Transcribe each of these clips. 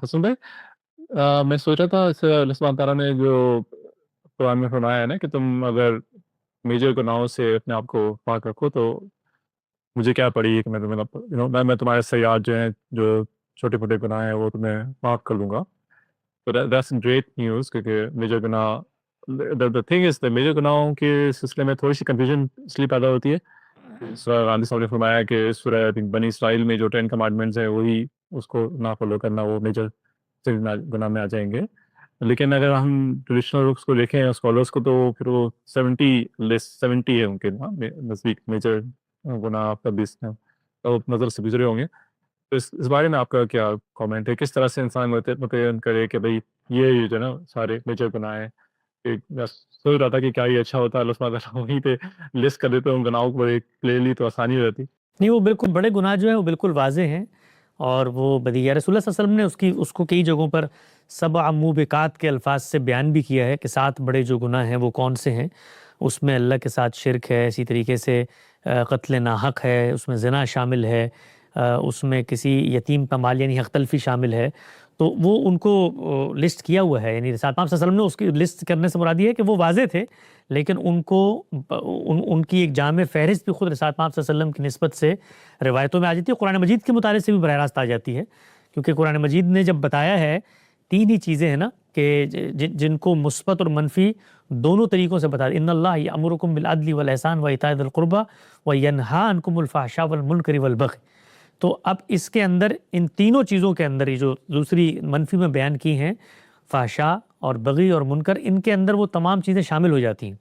हसन भाई, मैं सोच रहा था इस अल्लाह सुब्हान तआला ने जो कुरान में फरमाया है ना कि तुम अगर मेजर गुनाहों से अपने आप को पाक रखो तो मुझे क्या पड़ी कि मैं तुम्हें मैं तुम्हारे सयाद जो हैं जो छोटे मोटे गुनाह हैं वो तुम्हें माफ़ कर दूंगा। तो दैट्स ग्रेट न्यूज़ क्योंकि मेजर गुनाह the thing is the major गुनाहों के सिलसिले में थोड़ी सी कंफ्यूजन इसलिए पैदा होती है। सूरह गांधी साहब ने फरमाया कि सूरह आई थिंक बनी इसराइल में जो 10 कमांडमेंट्स है वही उसको ना फॉलो करना वो मेजर गुनाह में आ जाएंगे। लेकिन अगर हम ट्रेडिशनल बुक्स को देखें स्कॉलर्स को तो फिर वो 70 लिस्ट 70 है उनके ना नज़दीक मेजर गुनाह आपका 20 है तो नज़र से गुजरे होंगे। तो इस बारे में आपका क्या कमेंट है? किस तरह से इंसान मुतयन करे कि भाई ये जो है ना सारे मेजर गुनाह हैं। एक मैं सोच रहा था कि क्या ये अच्छा होता अल्लाह सुब्हान तआला वहीं पे लिस्ट कर देते उन गुनाहों को एक क्लियरली तो आसानी हो जाती। नहीं, वो बिल्कुल बड़े गुनाह जो हैं वो बिल्कुल वाज़े हैं और वो बदिया रसूलुल्लाह सल्लल्लाहु अलैहि वसल्लम ने उसको कई जगहों पर सबअ मूबिकात के अल्फाज से बयान भी किया है कि 7 बड़े जो गुनाह हैं वो कौन से हैं। उसमें अल्लाह के साथ शिरक है, इसी तरीके से क़त्ल नाहक है, उसमें ज़िना शामिल है, उसमें किसी यतीम का माल यानी हक़ तलफ़ी शामिल है। तो वो उनको लिस्ट किया हुआ है, यानी रसूल पाक सल्लल्लाहु अलैहि वसल्लम ने उसकी लिस्ट करने से मुराद ये है कि वो वाज़े थे, लेकिन उनको उनकी एक जामे फ़हरिस्त भी ख़ुद रसूल पाक सल्लल्लाहु अलैहि वसल्लम की निस्बत से रिवायतों में आ जाती है, कुरान मजीद के मुताले से भी बराह रास्त आ जाती है। क्योंकि कुरान मजीद ने जब बताया है 3 ही चीज़ें हैं ना कि जिनको मुस्बत और मनफी दोनों तरीक़ों से बता इन्नल्लाह यअमुरुकुम बिल अदलि वल ihसान व इताइ ज़िल क़ुरबा व यन्हा अनकुमुल फ़हशा वल मुनकरि वल बग़य। तो अब इसके अंदर इन तीनों चीज़ों के अंदर ये जो दूसरी मनफी में बयान की हैं फ़हशा और बग़ी और मुनकर, इनके अंदर वो तमाम चीज़ें शामिल हो जाती हैं।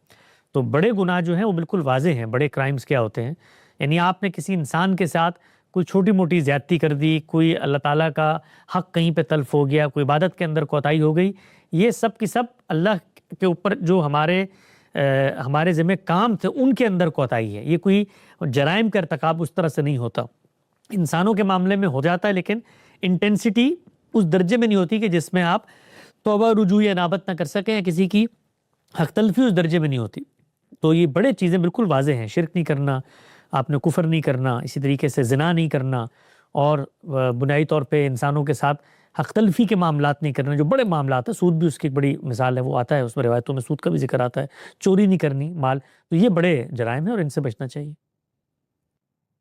तो बड़े गुनाह जो हैं वो बिल्कुल वाज़े हैं। बड़े क्राइम्स क्या होते हैं, यानी आपने किसी इंसान के साथ कोई छोटी मोटी ज़्यादती कर दी, कोई अल्लाह ताला का हक़ कहीं पे तल्फ़ हो गया, कोई इबादत के अंदर कोताही हो गई, ये सब की सब अल्लाह के ऊपर जो हमारे ज़िम्मे काम थे उनके अंदर कोताही है। ये कोई जराइम का इर्तिकाब उस तरह से नहीं होता। इंसानों के मामले में हो जाता है लेकिन इंटेंसिटी उस दर्जे में नहीं होती कि जिसमें आप तौबा रुजू या नाबत ना कर सकें, या किसी की हक़ तलफ़ी उस दर्जे में नहीं होती। तो ये बड़े चीज़ें बिल्कुल वाज़े हैं, शिरक नहीं करना, आपने कुफ़र नहीं करना, इसी तरीके से ज़िना नहीं करना और बुनियादी तौर पे इंसानों के साथ हक़ तलफ़ी के मामलात नहीं करना, जो बड़े मामलात हैं। सूद भी उसकी एक बड़ी मिसाल है, वो आता है उसमें रिवायतों में सूद का भी ज़िक्र आता है, चोरी नहीं करनी माल। तो ये बड़े जराइम हैं और इनसे बचना चाहिए।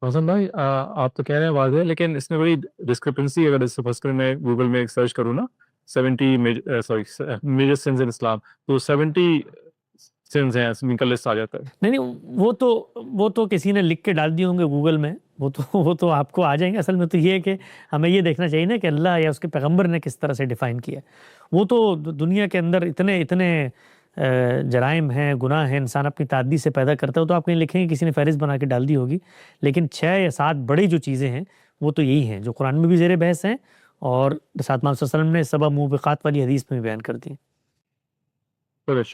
हसन भाई, आप तो कह रहे हैं वाज़ेह लेकिन इसमें बड़ी डिस्क्रिपेंसी अगर इस फर्स्ट मैं गूगल में एक सर्च करूँ ना 70 मेजर सिन्स इन इस्लाम तो 70 सिन्स हैं इनका लिस्ट आ जाता है। नहीं, वो तो किसी ने लिख के डाल दिए होंगे गूगल में, वो तो आपको आ जाएंगे। असल में तो ये है कि हमें ये देखना चाहिए ना कि अल्लाह या उसके पैगंबर ने किस तरह से डिफ़ाइन किया है। वो तो दुनिया के अंदर इतने इतने जराइम हैं, गुनाह हैं, इंसान अपनी ताद्दी से पैदा करता है, तो आप कहीं लिखेंगे किसी ने फ़हरिस्त बना के डाल दी होगी। लेकिन 6 या 7 बड़ी जो चीज़ें हैं वो तो यही हैं जो कुरान में भी ज़ेर बहस हैं और रसूल पाक सल्लल्लाहु अलैहि वसल्लम ने सबअ मूबिक़ात वाली हदीस में भी बयान कर दी। चलो।